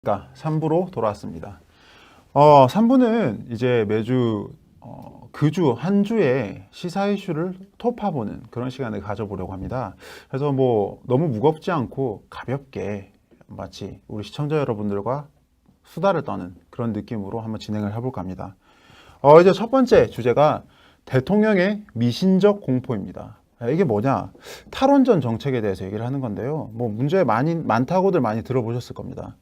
그러니까 3부로 돌아왔습니다. 3부는 이제 매주 그 주 한 주의 시사 이슈를 토파보는 그런 시간을 가져보려고 합니다. 그래서 뭐 너무 무겁지 않고 가볍게 마치 우리 시청자 여러분들과 수다를 떠는 그런 느낌으로 한번 진행을 해볼까 합니다. 이제 첫 번째 주제가 대통령의 미신적 공포입니다. 이게 뭐냐? 탈원전 정책에 대해서 얘기를 하는 건데요. 뭐 문제 많다고들 많이 들어보셨을 겁니다.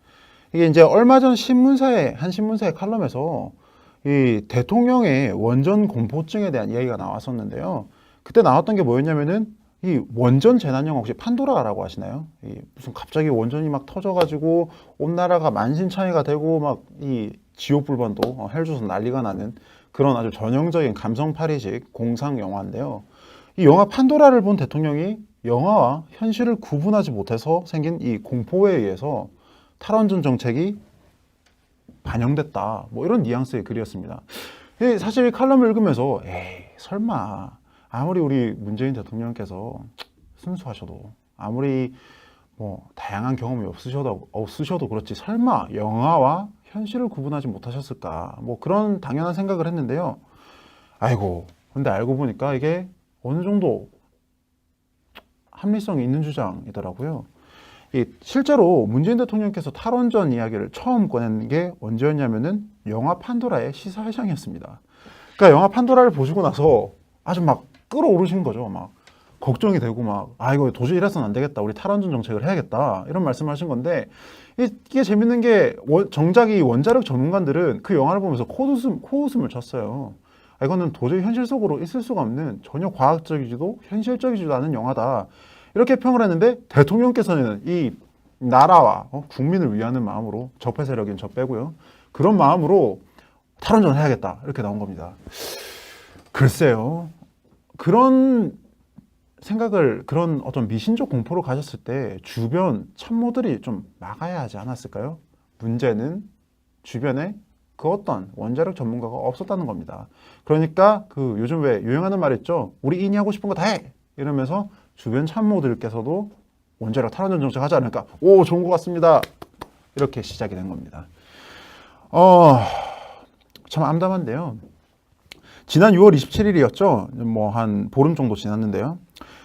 이게 이제 얼마 전 한 신문사의 칼럼에서 이 대통령의 원전 공포증에 대한 이야기가 나왔었는데요. 그때 나왔던 게 뭐였냐면은 이 원전 재난영화 혹시 판도라라고 아시나요? 무슨 갑자기 원전이 막 터져가지고 온 나라가 만신창이가 되고 막 이 지옥불번도 헬조선 난리가 나는 그런 아주 전형적인 감성팔이식 공상 영화인데요. 이 영화 판도라를 본 대통령이 영화와 현실을 구분하지 못해서 생긴 이 공포에 의해서 탈원전 정책이 반영됐다. 뭐 이런 뉘앙스의 글이었습니다. 사실 이 칼럼을 읽으면서 에이 설마 아무리 우리 문재인 대통령께서 순수하셔도 아무리 뭐 다양한 경험이 없으셔도 그렇지 설마 영화와 현실을 구분하지 못하셨을까 뭐 그런 당연한 생각을 했는데요. 아이고 근데 알고 보니까 이게 어느 정도 합리성이 있는 주장이더라고요. 실제로 문재인 대통령께서 탈원전 이야기를 처음 꺼낸 게 언제였냐면은 영화 판도라의 시사회장이었습니다. 그러니까 영화 판도라를 보시고 나서 아주 막 끌어오르신 거죠. 막 걱정이 되고 막 이거 도저히 이래서는 안 되겠다. 우리 탈원전 정책을 해야겠다. 이런 말씀하신 건데 이게 재밌는 게 정작 이 원자력 전문가들은 그 영화를 보면서 코웃음을 쳤어요. 이거는 도저히 현실 속으로 있을 수가 없는 전혀 과학적이지도 현실적이지도 않은 영화다. 이렇게 평을 했는데 대통령께서는 이 나라와 국민을 위하는 마음으로 적폐 세력인 저 빼고요. 그런 마음으로 탈원전을 해야겠다. 이렇게 나온 겁니다. 글쎄요. 그런 생각을 그런 어떤 미신적 공포를 가졌을 때 주변 참모들이 좀 막아야 하지 않았을까요? 문제는 주변에 그 어떤 원자력 전문가가 없었다는 겁니다. 그러니까 그 요즘 왜 유행하는 말 있죠? 우리 인이 하고 싶은 거 다 해! 이러면서 주변 참모들께서도 원자력 탈원전 정책 하지 않을까? 오, 좋은 것 같습니다. 이렇게 시작이 된 겁니다. 참 암담한데요. 지난 6월 27일이었죠. 뭐 한 보름 정도 지났는데요.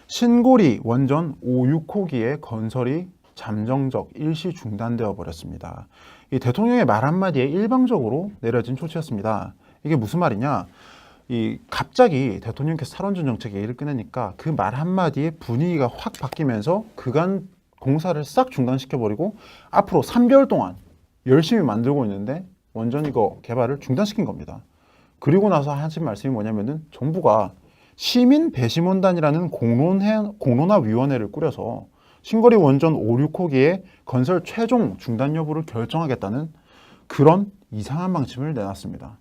신고리 원전 5, 6호기의 건설이 잠정적 일시 중단되어 버렸습니다. 이 대통령의 말 한마디에 일방적으로 내려진 조치였습니다. 이게 무슨 말이냐? 갑자기 대통령께서 탈원전 정책 얘기를 꺼내니까 그 말 한마디에 분위기가 확 바뀌면서 그간 공사를 싹 중단시켜버리고 앞으로 3개월 동안 열심히 만들고 있는데 원전 이거 개발을 중단시킨 겁니다. 그리고 나서 하신 말씀이 뭐냐면은 정부가 시민 배심원단이라는 공론화위원회를 꾸려서 신거리 원전 5, 6호기의 건설 최종 중단 여부를 결정하겠다는 그런 이상한 방침을 내놨습니다.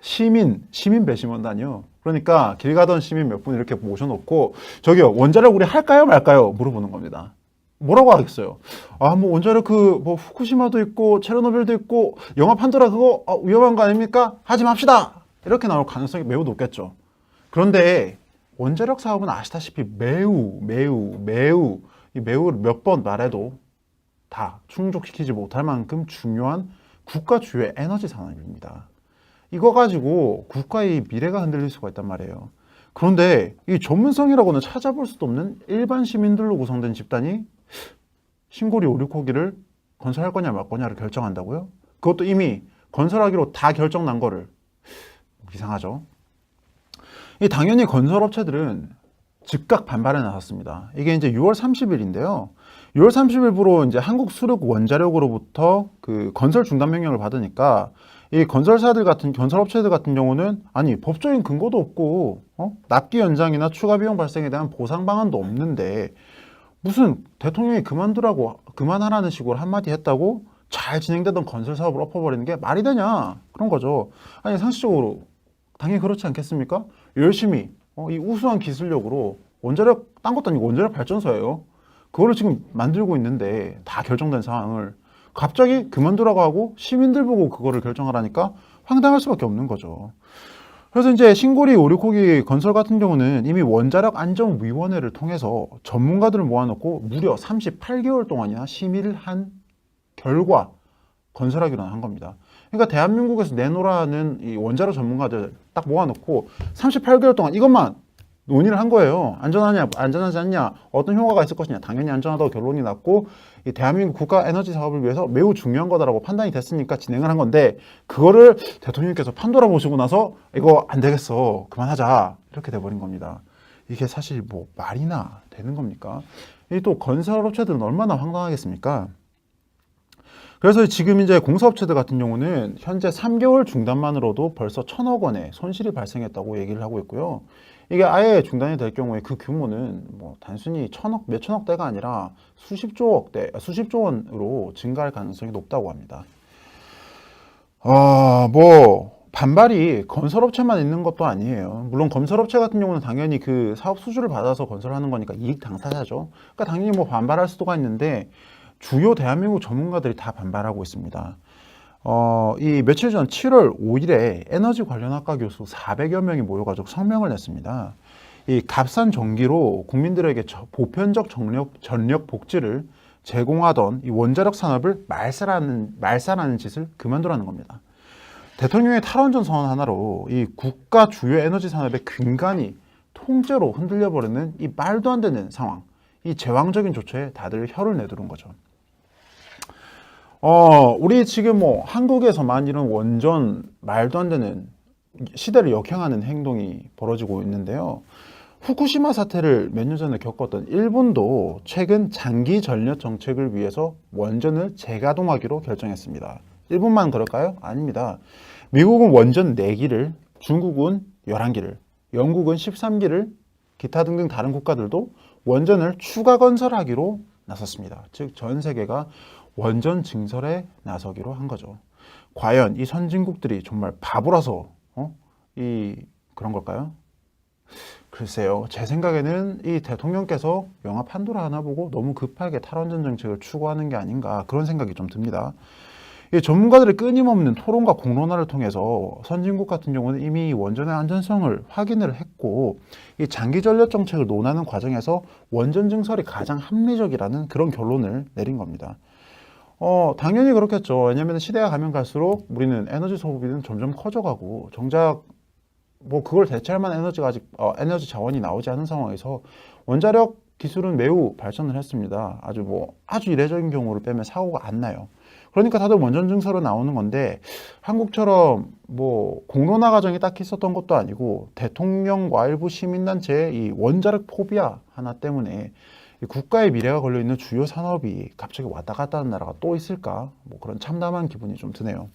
시민 배심원단이요. 그러니까 길 가던 시민 몇 분 이렇게 모셔놓고 저기요 원자력 우리 할까요 말까요 물어보는 겁니다. 뭐라고 하겠어요? 뭐 원자력 뭐 후쿠시마도 있고 체르노빌도 있고 영화 판도라 그거 위험한 거 아닙니까? 하지 맙시다. 이렇게 나올 가능성이 매우 높겠죠. 그런데 원자력 사업은 아시다시피 매우 몇 번 말해도 다 충족시키지 못할 만큼 중요한 국가 주요 에너지 산업입니다. 이거 가지고 국가의 미래가 흔들릴 수가 있단 말이에요. 그런데 이 전문성이라고는 찾아볼 수도 없는 일반 시민들로 구성된 집단이 신고리 5, 6호기를 건설할 거냐 말 거냐를 결정한다고요? 그것도 이미 건설하기로 다 결정 난 거를. 이상하죠? 당연히 건설업체들은 즉각 반발에 나섰습니다. 이게 이제 6월 30일인데요. 6월 30일부로 이제 한국수력원자력으로부터 그 건설 중단 명령을 받으니까 이 건설업체들 같은 경우는 법적인 근거도 없고 납기 연장이나 추가 비용 발생에 대한 보상 방안도 없는데 무슨 대통령이 그만하라는 식으로 한마디 했다고 잘 진행되던 건설 사업을 엎어버리는 게 말이 되냐 그런 거죠. 상식적으로 당연히 그렇지 않겠습니까? 열심히 이 우수한 기술력으로 원자력 딴 것도 아니고 원자력 발전소예요. 그거를 지금 만들고 있는데 다 결정된 상황을 갑자기 그만두라고 하고 시민들 보고 그거를 결정하라니까 황당할 수밖에 없는 거죠. 그래서 이제 신고리 5, 6호기 건설 같은 경우는 이미 원자력 안전위원회를 통해서 전문가들을 모아놓고 무려 38개월 동안이나 심의를 한 결과 건설하기로 한 겁니다. 그러니까 대한민국에서 내놓으라는 이 원자력 전문가들 딱 모아놓고 38개월 동안 이것만 논의를 한 거예요. 안전하냐, 안전하지 않냐, 어떤 효과가 있을 것이냐. 당연히 안전하다고 결론이 났고, 이 대한민국 국가 에너지 사업을 위해서 매우 중요한 거다라고 판단이 됐으니까 진행을 한 건데, 그거를 대통령께서 판도라 보시고 나서 이거 안 되겠어, 그만하자, 이렇게 돼버린 겁니다. 이게 사실 뭐 말이나 되는 겁니까? 이 또 건설업체들은 얼마나 황당하겠습니까? 그래서 지금 이제 공사업체들 같은 경우는 현재 3개월 중단만으로도 벌써 1,000억 원의 손실이 발생했다고 얘기를 하고 있고요. 이게 아예 중단이 될 경우에 그 규모는 뭐 단순히 몇천억 대가 아니라 수십조 원으로 증가할 가능성이 높다고 합니다. 뭐 반발이 건설업체만 있는 것도 아니에요. 물론 건설업체 같은 경우는 당연히 그 사업 수주를 받아서 건설하는 거니까 이익 당사자죠. 그러니까 당연히 뭐 반발할 수도가 있는데 주요 대한민국 전문가들이 다 반발하고 있습니다. 이 며칠 전 7월 5일에 에너지 관련 학과 교수 400여 명이 모여가지고 성명을 냈습니다. 이 값싼 전기로 국민들에게 보편적 전력 복지를 제공하던 이 원자력 산업을 말살하는 짓을 그만두라는 겁니다. 대통령의 탈원전 선언 하나로 이 국가 주요 에너지 산업의 근간이 통째로 흔들려버리는 이 말도 안 되는 상황, 이 제왕적인 조처에 다들 혀를 내두른 거죠. 우리 지금 뭐 한국에서만 이런 완전 말도 안 되는 시대를 역행하는 행동이 벌어지고 있는데요. 후쿠시마 사태를 몇 년 전에 겪었던 일본도 최근 장기 전력 정책을 위해서 원전을 재가동하기로 결정했습니다. 일본만 그럴까요? 아닙니다. 미국은 원전 4기를, 중국은 11기를, 영국은 13기를, 기타 등등 다른 국가들도 원전을 추가 건설하기로 나섰습니다. 즉 전 세계가 원전 증설에 나서기로 한 거죠. 과연 이 선진국들이 정말 바보라서 그런 걸까요? 글쎄요. 제 생각에는 이 대통령께서 영화 판도라 하나 보고 너무 급하게 탈원전 정책을 추구하는 게 아닌가 그런 생각이 좀 듭니다. 이 전문가들의 끊임없는 토론과 공론화를 통해서 선진국 같은 경우는 이미 원전의 안전성을 확인을 했고 이 장기 전력 정책을 논하는 과정에서 원전 증설이 가장 합리적이라는 그런 결론을 내린 겁니다. 당연히 그렇겠죠. 왜냐하면 시대가 가면 갈수록 우리는 에너지 소비는 점점 커져가고 정작 뭐 그걸 대체할 만한 에너지가 아직 에너지 자원이 나오지 않은 상황에서 원자력 기술은 매우 발전을 했습니다. 아주 이례적인 경우를 빼면 사고가 안 나요. 그러니까 다들 원전 증설로 나오는 건데 한국처럼 뭐 공론화 과정이 딱히 있었던 것도 아니고 대통령과 일부 시민단체의 이 원자력 포비아 하나 때문에 국가의 미래가 걸려있는 주요 산업이 갑자기 왔다 갔다 하는 나라가 또 있을까? 뭐 그런 참담한 기분이 좀 드네요.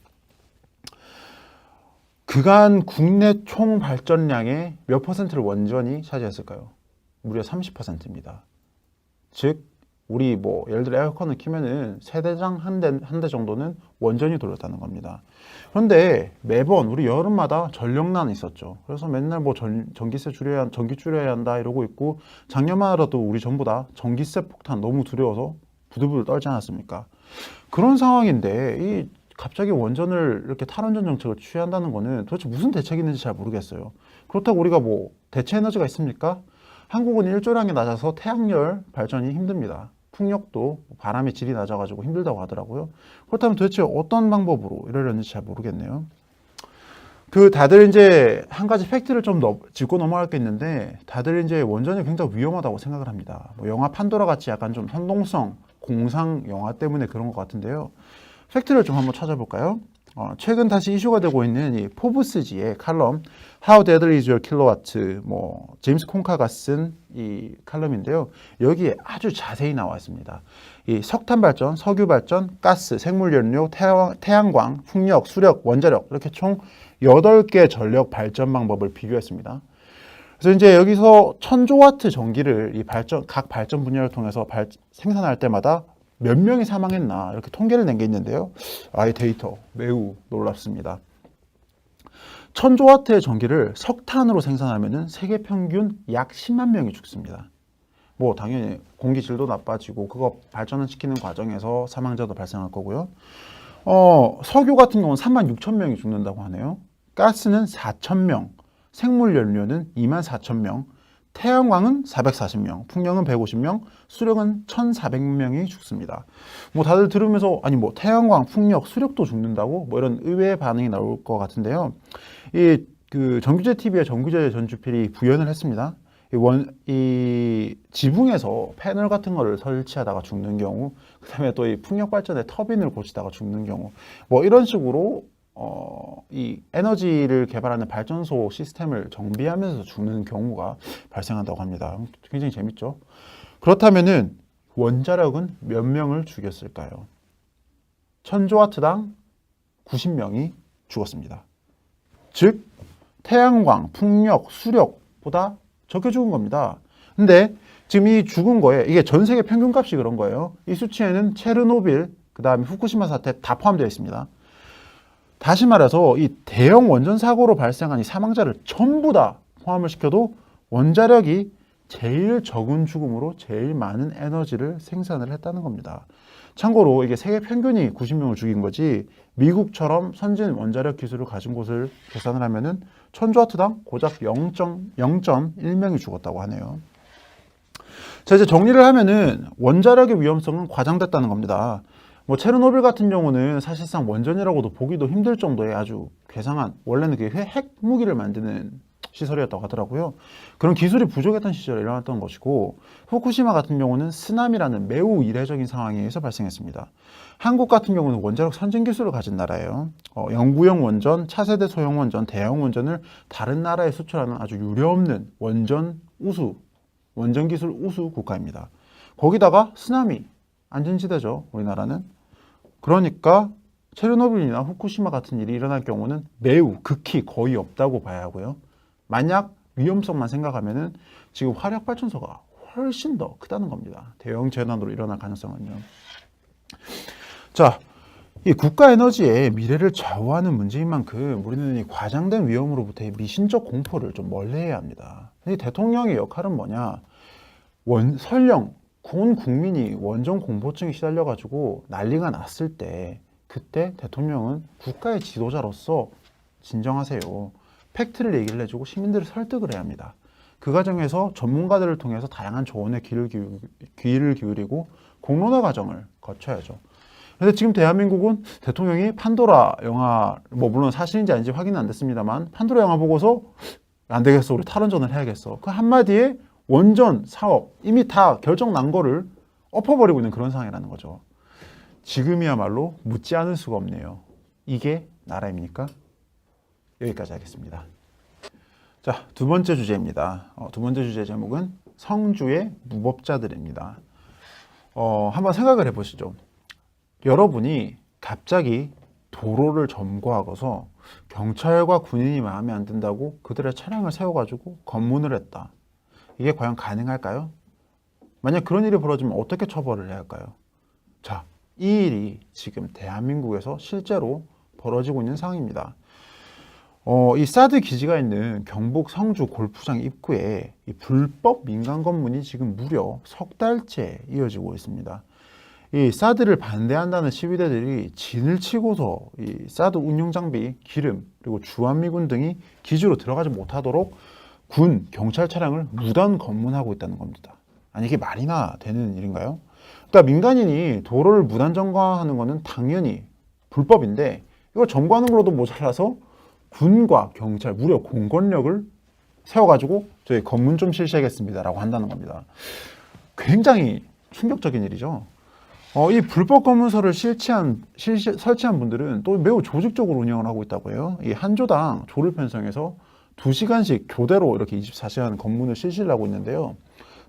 그간 국내 총 발전량의 몇 퍼센트를 원전이 차지했을까요? 무려 30%입니다. 즉 우리 뭐 예를 들어 에어컨을 키면은 세대당 한 대 정도는 원전이 돌렸다는 겁니다. 그런데 매번 우리 여름마다 전력난이 있었죠. 그래서 맨날 뭐 전기 줄여야 한다 이러고 있고 작년만 하더라도 우리 전부 다 전기세 폭탄 너무 두려워서 부들부들 떨지 않았습니까? 그런 상황인데 이 갑자기 원전을 이렇게 탈원전 정책을 취한다는 거는 도대체 무슨 대책이 있는지 잘 모르겠어요. 그렇다고 우리가 뭐 대체 에너지가 있습니까? 한국은 일조량이 낮아서 태양열 발전이 힘듭니다. 풍력도 바람의 질이 낮아가지고 힘들다고 하더라고요. 그렇다면 도대체 어떤 방법으로 이러려는지 잘 모르겠네요. 다들 이제 한 가지 팩트를 좀 짚고 넘어갈 게 있는데 다들 이제 원전이 굉장히 위험하다고 생각을 합니다. 뭐 영화 판도라 같이 약간 좀 선동성, 공상 영화 때문에 그런 것 같은데요. 팩트를 좀 한번 찾아볼까요? 최근 다시 이슈가 되고 있는 이 포브스지의 칼럼 How Deadly is Your Kilowatt 뭐 제임스 콩카가 쓴 이 칼럼인데요. 여기에 아주 자세히 나와 있습니다. 이 석탄 발전, 석유 발전, 가스, 생물 연료, 태양광, 풍력, 수력, 원자력 이렇게 총 8개 전력 발전 방법을 비교했습니다. 그래서 이제 여기서 1000조와트 전기를 각 발전 분야를 통해서 생산할 때마다 몇 명이 사망했나 이렇게 통계를 낸 게 있는데요. 이 데이터 매우 놀랍습니다. 1000조와트의 전기를 석탄으로 생산하면은 세계 평균 약 10만 명이 죽습니다. 뭐 당연히 공기질도 나빠지고 그거 발전을 시키는 과정에서 사망자도 발생할 거고요. 석유 같은 경우는 36,000명이 죽는다고 하네요. 가스는 4,000명, 생물 연료는 24,000명, 태양광은 440명, 풍력은 150명, 수력은 1,400명이 죽습니다. 뭐 다들 들으면서 아니 뭐 태양광, 풍력, 수력도 죽는다고 뭐 이런 의외의 반응이 나올 것 같은데요. 이 그 정규제 TV의 정규제 전주필이 부연을 했습니다. 이 지붕에서 패널 같은 거를 설치하다가 죽는 경우, 그다음에 또 이 풍력 발전의 터빈을 고치다가 죽는 경우, 뭐 이런 식으로 이 에너지를 개발하는 발전소 시스템을 정비하면서 죽는 경우가 발생한다고 합니다. 굉장히 재밌죠? 그렇다면은 원자력은 몇 명을 죽였을까요? 1000조와트당 90명이 죽었습니다. 즉 태양광, 풍력, 수력보다 적게 죽은 겁니다. 근데 지금 이 죽은 거에 이게 전 세계 평균값이 그런 거예요. 이 수치에는 체르노빌, 그 다음에 후쿠시마 사태 다 포함되어 있습니다. 다시 말해서 이 대형 원전 사고로 발생한 이 사망자를 전부 다 포함을 시켜도 원자력이 제일 적은 죽음으로 제일 많은 에너지를 생산을 했다는 겁니다. 참고로 이게 세계 평균이 90명을 죽인 거지 미국처럼 선진 원자력 기술을 가진 곳을 계산을 하면은 1000조와트당 고작 0.1명이 죽었다고 하네요. 자, 이제 정리를 하면은 원자력의 위험성은 과장됐다는 겁니다. 뭐 체르노빌 같은 경우는 사실상 원전이라고도 보기도 힘들 정도의 아주 괴상한, 원래는 그게 핵 무기를 만드는 시설이었다고 하더라고요. 그런 기술이 부족했던 시절에 일어났던 것이고, 후쿠시마 같은 경우는 쓰나미라는 매우 이례적인 상황에 의해서 발생했습니다. 한국 같은 경우는 원자력 선진 기술을 가진 나라예요. 영구형 원전, 차세대 소형 원전, 대형 원전을 다른 나라에 수출하는 아주 유례없는 원전 기술 우수 국가입니다. 거기다가 쓰나미, 안전지대죠, 우리나라는. 그러니까 체르노빌이나 후쿠시마 같은 일이 일어날 경우는 매우 극히 거의 없다고 봐야 하고요. 만약 위험성만 생각하면은 지금 화력발전소가 훨씬 더 크다는 겁니다. 대형 재난으로 일어날 가능성은요. 자, 이 국가 에너지의 미래를 좌우하는 문제인 만큼 우리는 이 과장된 위험으로부터의 미신적 공포를 좀 멀리해야 합니다. 이 대통령의 역할은 뭐냐? 설령 온 국민이 원전 공포증에 시달려가지고 난리가 났을 때, 그때 대통령은 국가의 지도자로서 진정하세요. 팩트를 얘기를 해주고 시민들을 설득을 해야 합니다. 그 과정에서 전문가들을 통해서 다양한 조언에 귀를 기울이고 공론화 과정을 거쳐야죠. 그런데 지금 대한민국은 대통령이 판도라 영화, 뭐 물론 사실인지 아닌지 확인은 안 됐습니다만, 판도라 영화 보고서 안 되겠어, 우리 탈원전을 해야겠어, 그 한마디에 원전 사업 이미 다 결정 난 거를 엎어버리고 있는 그런 상황이라는 거죠. 지금이야말로 묻지 않을 수가 없네요. 이게 나라입니까? 여기까지 하겠습니다. 자, 두 번째 주제입니다. 두 번째 주제 제목은 성주의 무법자들입니다. 한번 생각을 해보시죠. 여러분이 갑자기 도로를 점거하고서 경찰과 군인이 마음에 안 든다고 그들의 차량을 세워가지고 검문을 했다. 이게 과연 가능할까요? 만약 그런 일이 벌어지면 어떻게 처벌을 해야 할까요? 자, 이 일이 지금 대한민국에서 실제로 벌어지고 있는 상황입니다. 이 사드 기지가 있는 경북 성주 골프장 입구에 이 불법 민간 검문이 지금 무려 석 달째 이어지고 있습니다. 이 사드를 반대한다는 시위대들이 진을 치고서 이 사드 운용 장비, 기름, 그리고 주한미군 등이 기지로 들어가지 못하도록 군, 경찰 차량을 무단 검문하고 있다는 겁니다. 아니 이게 말이나 되는 일인가요? 그러니까 민간인이 도로를 무단 점거하는 것은 당연히 불법인데, 이걸 점거하는 걸로도 모자라서 군과 경찰, 무려 공권력을 세워가지고 저희 검문 좀 실시하겠습니다라고 한다는 겁니다. 굉장히 충격적인 일이죠. 이 불법 검문소를 설치한 분들은 또 매우 조직적으로 운영을 하고 있다고 해요. 이 한 조당 조를 편성해서 2시간씩 교대로 이렇게 24시간 검문을 실시를 하고 있는데요.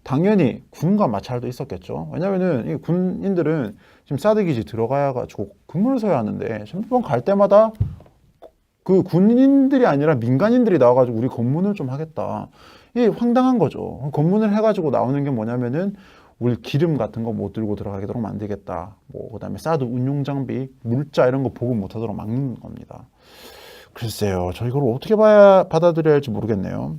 당연히 군과 마찰도 있었겠죠. 왜냐면은 이 군인들은 지금 사드 기지 들어가야 가지고 근무를 서야 하는데 매번 갈 때마다 그 군인들이 아니라 민간인들이 나와가지고 우리 검문을 좀 하겠다. 이게 황당한 거죠. 검문을 해가지고 나오는 게 뭐냐면은 우리 기름 같은 거 못 들고 들어가도록 만들겠다. 뭐 그다음에 사드 운용 장비, 물자 이런 거 보급 못하도록 막는 겁니다. 글쎄요, 저 이걸 어떻게 받아들여야 할지 모르겠네요.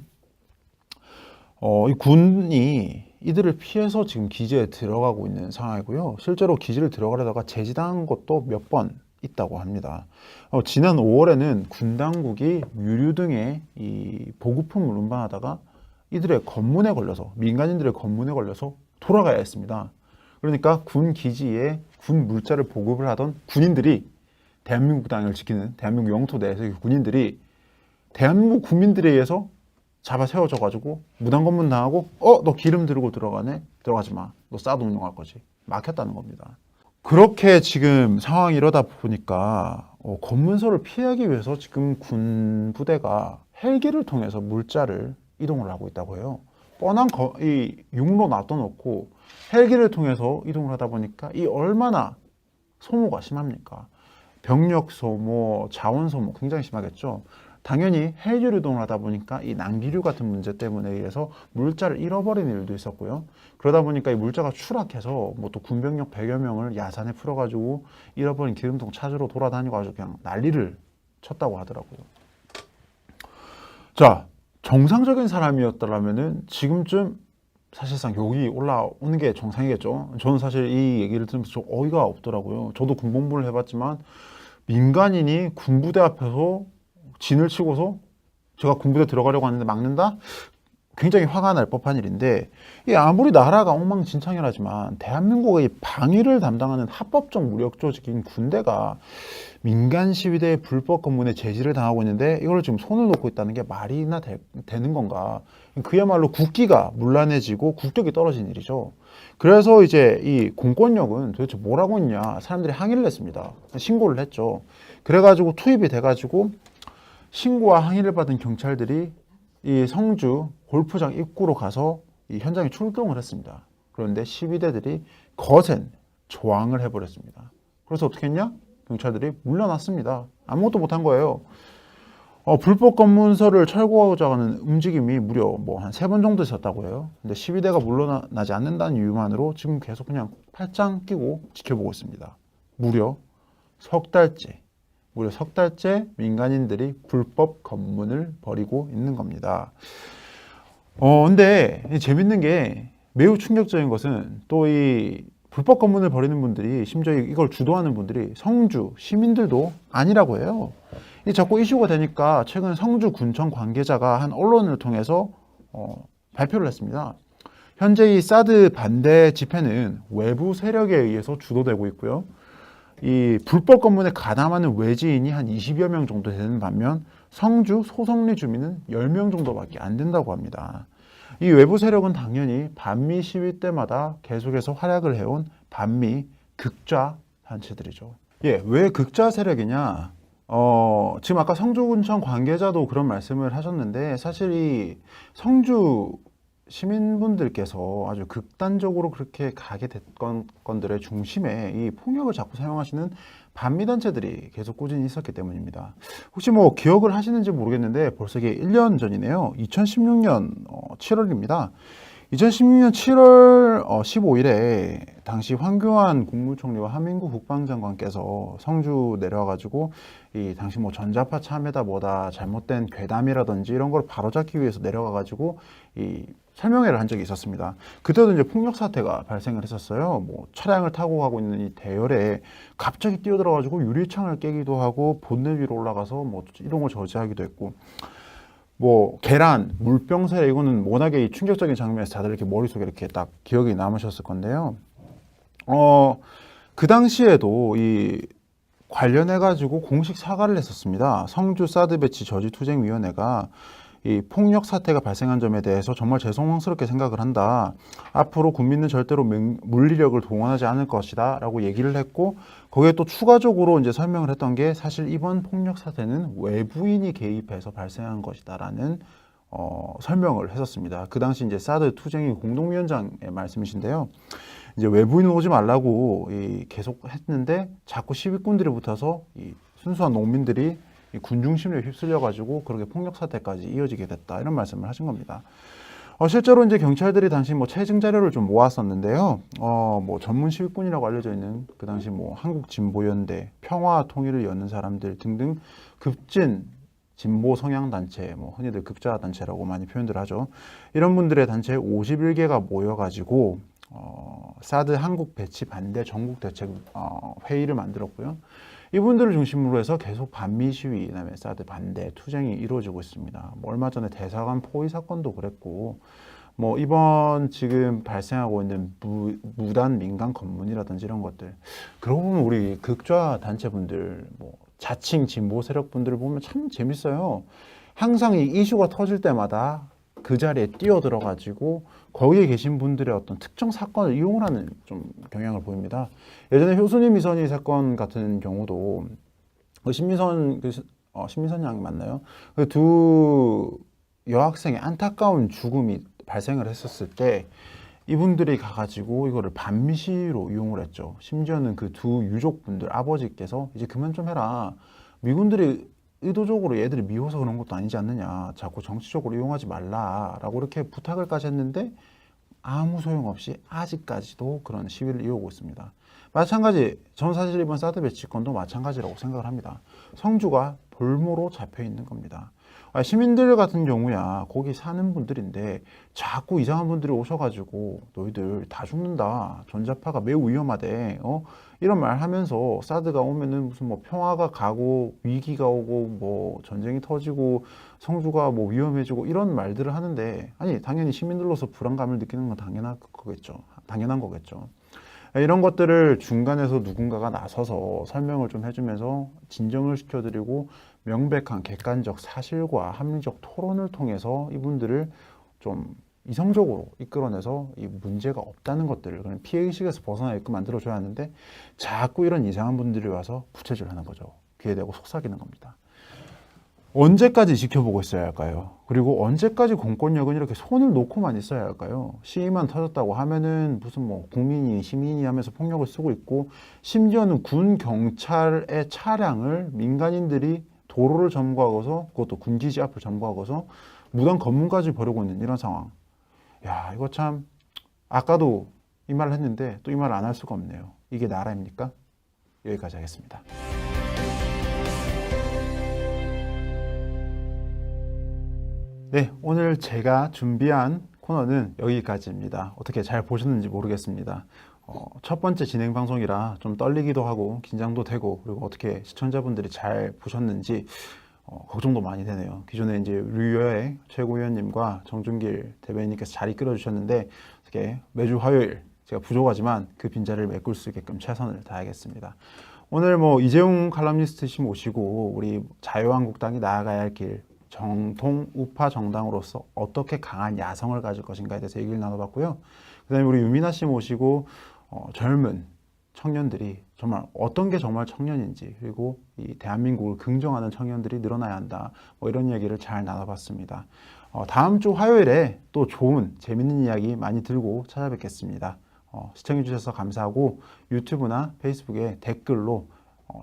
이 군이 이들을 피해서 지금 기지에 들어가고 있는 상황이고요. 실제로 기지를 들어가려다가 제지당한 것도 몇 번 있다고 합니다. 지난 5월에는 군 당국이 유류 등의 이 보급품을 운반하다가 이들의 검문에 걸려서, 민간인들의 검문에 걸려서 돌아가야 했습니다. 그러니까 군 기지에 군 물자를 보급을 하던 군인들이, 대한민국 땅을 지키는 대한민국 영토 내에서의 군인들이 대한민국 국민들에 의해서 잡아 세워져 가지고 무단 검문 당하고, 너 기름 들고 들어가네? 들어가지 마. 너 사드 운영할 거지. 막혔다는 겁니다. 그렇게 지금 상황이 이러다 보니까 검문소를 피하기 위해서 지금 군 부대가 헬기를 통해서 물자를 이동을 하고 있다고 해요. 뻔한 이 육로 놔둬놓고 헬기를 통해서 이동을 하다 보니까 이 얼마나 소모가 심합니까? 병력 소모, 자원 소모 굉장히 심하겠죠. 당연히 헬기로 이동을 하다 보니까 이 낭비류 같은 문제 때문에 의해서 물자를 잃어버리는 일도 있었고요. 그러다 보니까 이 물자가 추락해서 뭐 또 군병력 100여 명을 야산에 풀어가지고 잃어버린 기름통 찾으러 돌아다니고 아주 그냥 난리를 쳤다고 하더라고요. 자, 정상적인 사람이었더라면은 지금쯤 사실상 욕이 올라오는 게 정상이겠죠. 저는 사실 이 얘기를 들으면서 좀 어이가 없더라고요. 저도 군복무를 해봤지만 민간인이 군부대 앞에서 진을 치고서 제가 군부대 들어가려고 하는데 막는다? 굉장히 화가 날 법한 일인데, 이 아무리 나라가 엉망진창이라지만 대한민국의 방위를 담당하는 합법적 무력 조직인 군대가 민간 시위대의 불법 검문에 제지를 당하고 있는데 이걸 지금 손을 놓고 있다는 게 말이나 되는 건가? 그야말로 국기가 문란해지고 국격이 떨어진 일이죠. 그래서 이제 이 공권력은 도대체 뭐라고 했냐? 사람들이 항의를 했습니다. 신고를 했죠. 그래가지고 투입이 돼가지고 신고와 항의를 받은 경찰들이 이 성주 골프장 입구로 가서 이 현장에 출동을 했습니다. 그런데 시위대들이 거센 저항을 해버렸습니다. 그래서 어떻게 했냐? 경찰들이 물러났습니다. 아무것도 못한 거예요. 불법 검문서를 철거하고자 하는 움직임이 무려 뭐 한 3번 정도 있었다고 해요. 근데 시위대가 물러나지 않는다는 이유만으로 지금 계속 그냥 팔짱 끼고 지켜보고 있습니다. 무려 석 달째 민간인들이 불법 검문을 벌이고 있는 겁니다. 근데 재밌는 게, 매우 충격적인 것은 또 이 불법 검문을 벌이는 분들이, 심지어 이걸 주도하는 분들이 성주 시민들도 아니라고 해요. 이 자꾸 이슈가 되니까 최근 성주 군청 관계자가 한 언론을 통해서 발표를 했습니다. 현재 이 사드 반대 집회는 외부 세력에 의해서 주도되고 있고요. 이 불법 검문에 가담하는 외지인이 한 20여 명 정도 되는 반면 성주 소성리 주민은 10명 정도밖에 안 된다고 합니다. 이 외부 세력은 당연히 반미 시위 때마다 계속해서 활약을 해온 반미 극좌 단체들이죠. 왜 극좌 세력이냐? 지금 아까 성주군청 관계자도 그런 말씀을 하셨는데, 사실 이 성주 시민분들께서 아주 극단적으로 그렇게 가게 됐건 건들의 중심에 이 폭력을 자꾸 사용하시는 반미단체들이 계속 꾸준히 있었기 때문입니다. 혹시 뭐 기억을 하시는지 모르겠는데 벌써 이게 1년 전이네요. 2016년 7월입니다. 2016년 7월 15일에 당시 황교안 국무총리와 한민구 국방장관께서 성주 내려와가지고 이 당시 뭐 전자파 참여다 뭐다 잘못된 괴담이라든지 이런 걸 바로잡기 위해서 내려가가지고 이 설명회를 한 적이 있었습니다. 그때도 이제 폭력 사태가 발생을 했었어요. 뭐 차량을 타고 가고 있는 이 대열에 갑자기 뛰어들어가지고 유리창을 깨기도 하고 본넷 위로 올라가서 뭐 이런 걸 저지하기도 했고, 뭐 계란, 물병 세례, 이거는 워낙에 이 충격적인 장면에서 다들 이렇게 머릿속에 이렇게 딱 기억이 남으셨을 건데요. 그 당시에도 이 관련해 가지고 공식 사과를 했었습니다. 성주 사드 배치 저지 투쟁 위원회가 이 폭력 사태가 발생한 점에 대해서 정말 죄송스럽게 생각을 한다. 앞으로 국민은 절대로 물리력을 동원하지 않을 것이다 라고 얘기를 했고, 거기에 또 추가적으로 이제 설명을 했던 게, 사실 이번 폭력 사태는 외부인이 개입해서 발생한 것이다 라는 설명을 했었습니다. 그 당시 이제 사드 투쟁위 공동위원장의 말씀이신데요. 이제 외부인 오지 말라고 계속 했는데 자꾸 시위꾼들이 붙어서 이 순수한 농민들이 군 중심에 휩쓸려가지고 그렇게 폭력 사태까지 이어지게 됐다, 이런 말씀을 하신 겁니다. 실제로 이제 경찰들이 당시 뭐 체증 자료를 좀 모았었는데요. 뭐 전문 시위꾼이라고 알려져 있는 그 당시 뭐 한국진보연대, 평화통일을 여는 사람들 등등 급진 진보 성향 단체, 뭐 흔히들 극좌 단체라고 많이 표현들 하죠. 이런 분들의 단체 51개가 모여가지고 사드 한국 배치 반대 전국 대책 회의를 만들었고요. 이분들을 중심으로 해서 계속 반미 시위, 그다음에 사드 반대 투쟁이 이루어지고 있습니다. 뭐 얼마 전에 대사관 포위 사건도 그랬고, 뭐 이번 지금 발생하고 있는 무단 민간 검문이라든지 이런 것들, 그러고 보면 우리 극좌 단체분들, 뭐 자칭 진보 세력분들을 보면 참 재밌어요. 항상 이 이슈가 터질 때마다 그 자리에 뛰어들어 가지고 거기에 계신 분들의 어떤 특정 사건을 이용을 하는 좀 경향을 보입니다. 예전에 효순이 미선이 사건 같은 경우도 그 신미선 양이 맞나요? 그 두 여학생의 안타까운 죽음이 발생을 했었을 때 이분들이 가가지고 이거를 반미시로 이용을 했죠. 심지어는 그 두 유족분들 아버지께서 이제 그만 좀 해라. 미군들이 의도적으로 얘들이 미워서 그런 것도 아니지 않느냐. 자꾸 정치적으로 이용하지 말라라고 이렇게 부탁을까지 했는데 아무 소용없이 아직까지도 그런 시위를 이어오고 있습니다. 마찬가지, 전 사실 이번 사드 배치건도 마찬가지라고 생각을 합니다. 성주가 볼모로 잡혀 있는 겁니다. 시민들 같은 경우야 거기 사는 분들인데 자꾸 이상한 분들이 오셔가지고 너희들 다 죽는다, 전자파가 매우 위험하대, 이런 말 하면서 사드가 오면은 무슨 뭐 평화가 가고 위기가 오고 뭐 전쟁이 터지고 성주가 뭐 위험해지고 이런 말들을 하는데, 아니 당연히 시민들로서 불안감을 느끼는 건 당연한 거겠죠. 이런 것들을 중간에서 누군가가 나서서 설명을 좀 해주면서 진정을 시켜드리고 명백한 객관적 사실과 합리적 토론을 통해서 이분들을 좀 이성적으로 이끌어내서 이 문제가 없다는 것들을, 그런 피해의식에서 벗어나게끔 만들어줘야 하는데 자꾸 이런 이상한 분들이 와서 부채질 하는 거죠. 귀에 대고 속삭이는 겁니다. 언제까지 지켜보고 있어야 할까요? 그리고 언제까지 공권력은 이렇게 손을 놓고만 있어야 할까요? 시위만 터졌다고 하면은 무슨 뭐 국민이 시민이 하면서 폭력을 쓰고 있고, 심지어는 군 경찰의 차량을 민간인들이 도로를 점거하고서, 그것도 군기지 앞을 점거하고서 무단 검문까지 벌이고 있는 이런 상황. 야, 이거 참, 아까도 이 말을 했는데 또 이 말을 안 할 수가 없네요. 이게 나라입니까? 여기까지 하겠습니다. 네, 오늘 제가 준비한 코너는 여기까지입니다. 어떻게 잘 보셨는지 모르겠습니다. 첫 번째 진행 방송이라 좀 떨리기도 하고 긴장도 되고, 그리고 어떻게 시청자분들이 잘 보셨는지 걱정도 많이 되네요. 기존에 이제 류여의 최고위원님과 정준길 대변인님께서 잘 이끌어 주셨는데 어떻게 매주 화요일 제가 부족하지만 그 빈자리를 메꿀 수 있게끔 최선을 다하겠습니다. 오늘 뭐 이재용 칼럼니스트씨 모시고 우리 자유한국당이 나아가야 할 길, 정통 우파 정당으로서 어떻게 강한 야성을 가질 것인가에 대해서 얘기를 나눠봤고요. 그 다음에 우리 유민아 씨 모시고 젊은 청년들이 정말 어떤 게 정말 청년인지, 그리고 이 대한민국을 긍정하는 청년들이 늘어나야 한다, 뭐 이런 얘기를 잘 나눠봤습니다. 다음 주 화요일에 또 좋은 재밌는 이야기 많이 들고 찾아뵙겠습니다. 시청해 주셔서 감사하고 유튜브나 페이스북에 댓글로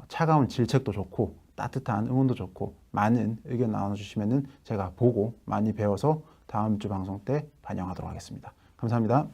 차가운 질책도 좋고 따뜻한 응원도 좋고 많은 의견 나눠주시면 제가 보고 많이 배워서 다음 주 방송 때 반영하도록 하겠습니다. 감사합니다.